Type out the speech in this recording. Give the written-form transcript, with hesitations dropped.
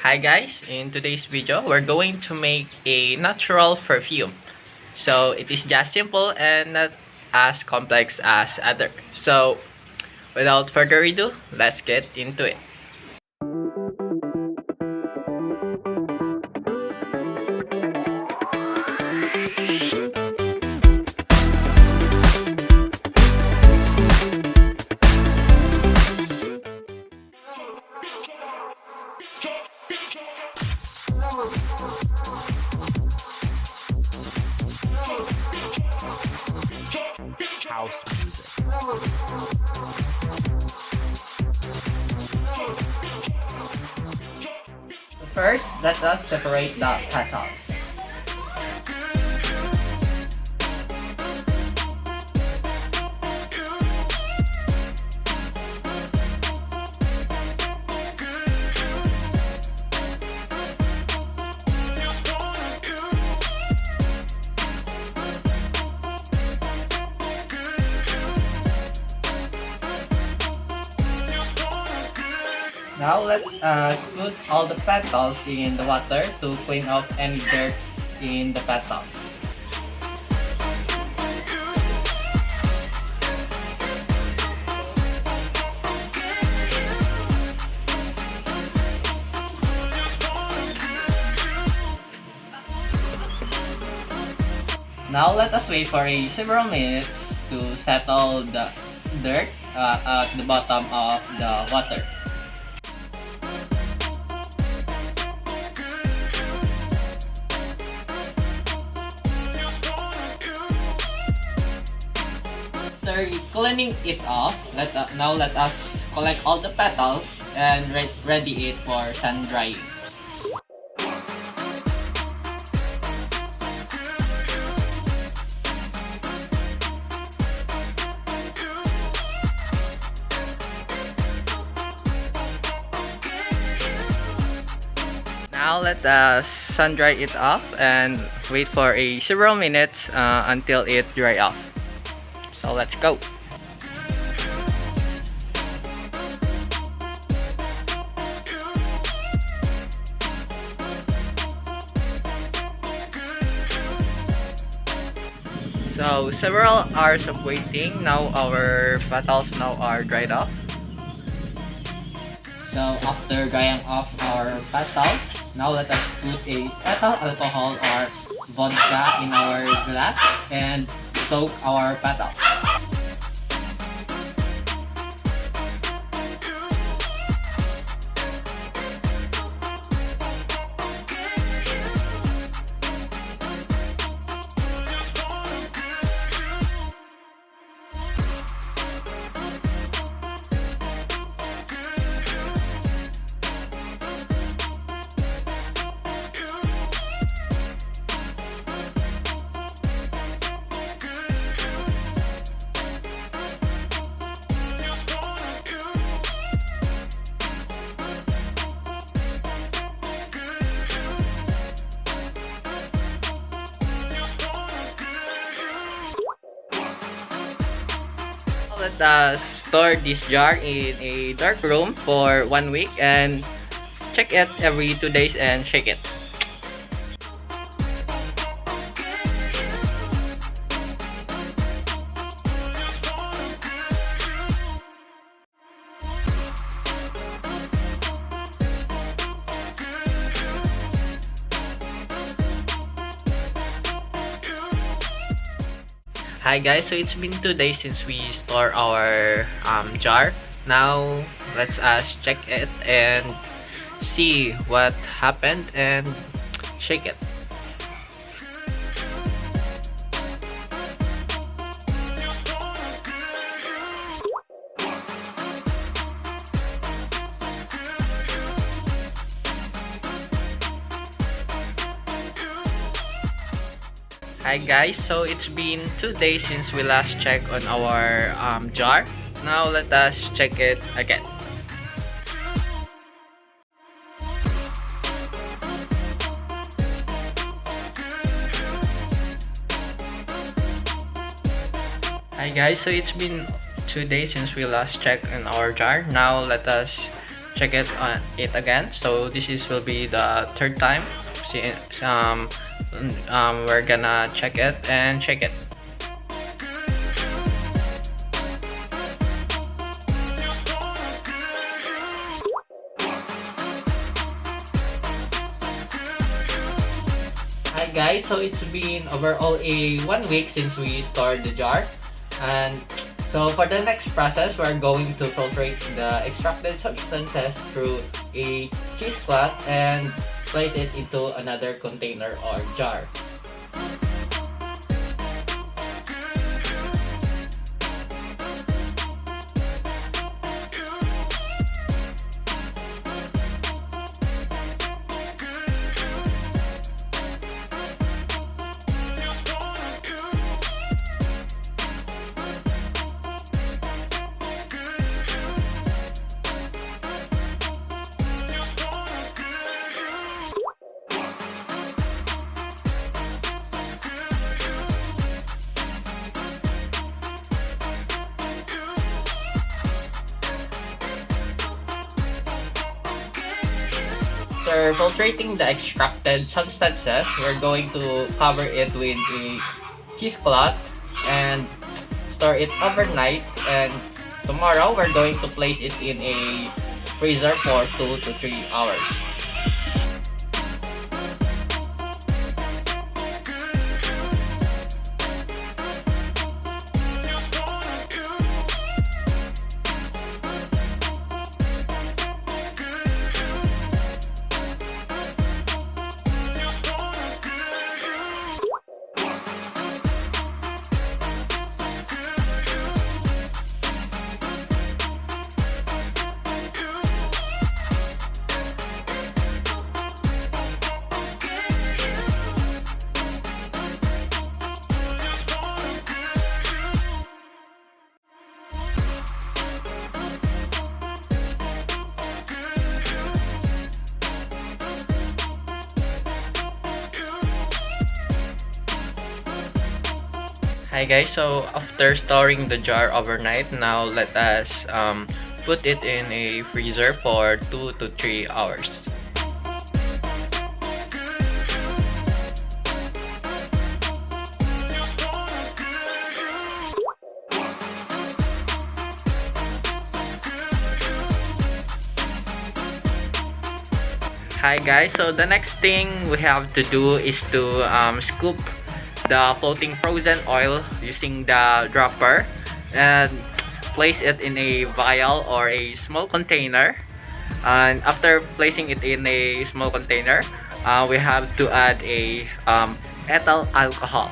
Hi guys, in today's video, we're going to make a natural perfume. So it is just simple and not as complex as other. So without further ado, let's get into it. House music. First, let us separate the petals. Now let's put all the petals in the water to clean off any dirt in the petals. Now let us wait for several minutes to settle the dirt at the bottom of the water. After cleaning it off, now let us collect all the petals and ready it for sun drying. Now let us sun dry it off and wait for several minutes until it dry off. So let's go. So several hours of waiting. Now our petals now are dried off. So after drying off our petals, now let us put a ethyl alcohol or vodka in our glass and soak our petals. Let us store this jar in a dark room for 1 week and check it every 2 days and shake it. Hi guys, so it's been 2 days since we store our jar. Now let's check it and see what happened and shake it. Hi guys, so it's been 2 days since we last checked on our jar. Now let us check it again. Hi guys, so it's been 2 days since we last checked on our jar. Now let us check it again. So this is will be the third time. We're gonna check it and shake it. Hi guys, so it's been overall a 1 week since we stored the jar, and so for the next process, we're going to filtrate the extracted substances through a cheesecloth and place it into another container or jar. After filtrating the extracted substances, we're going to cover it with a cheesecloth and store it overnight. And tomorrow, we're going to place it in a freezer for 2 to 3 hours. Hi guys, so after storing the jar overnight, now let us put it in a freezer for 2 to 3 hours. Hi guys, so the next thing we have to do is to scoop the floating frozen oil using the dropper and place it in a vial or a small container. And after placing it in a small container, we have to add a ethyl alcohol.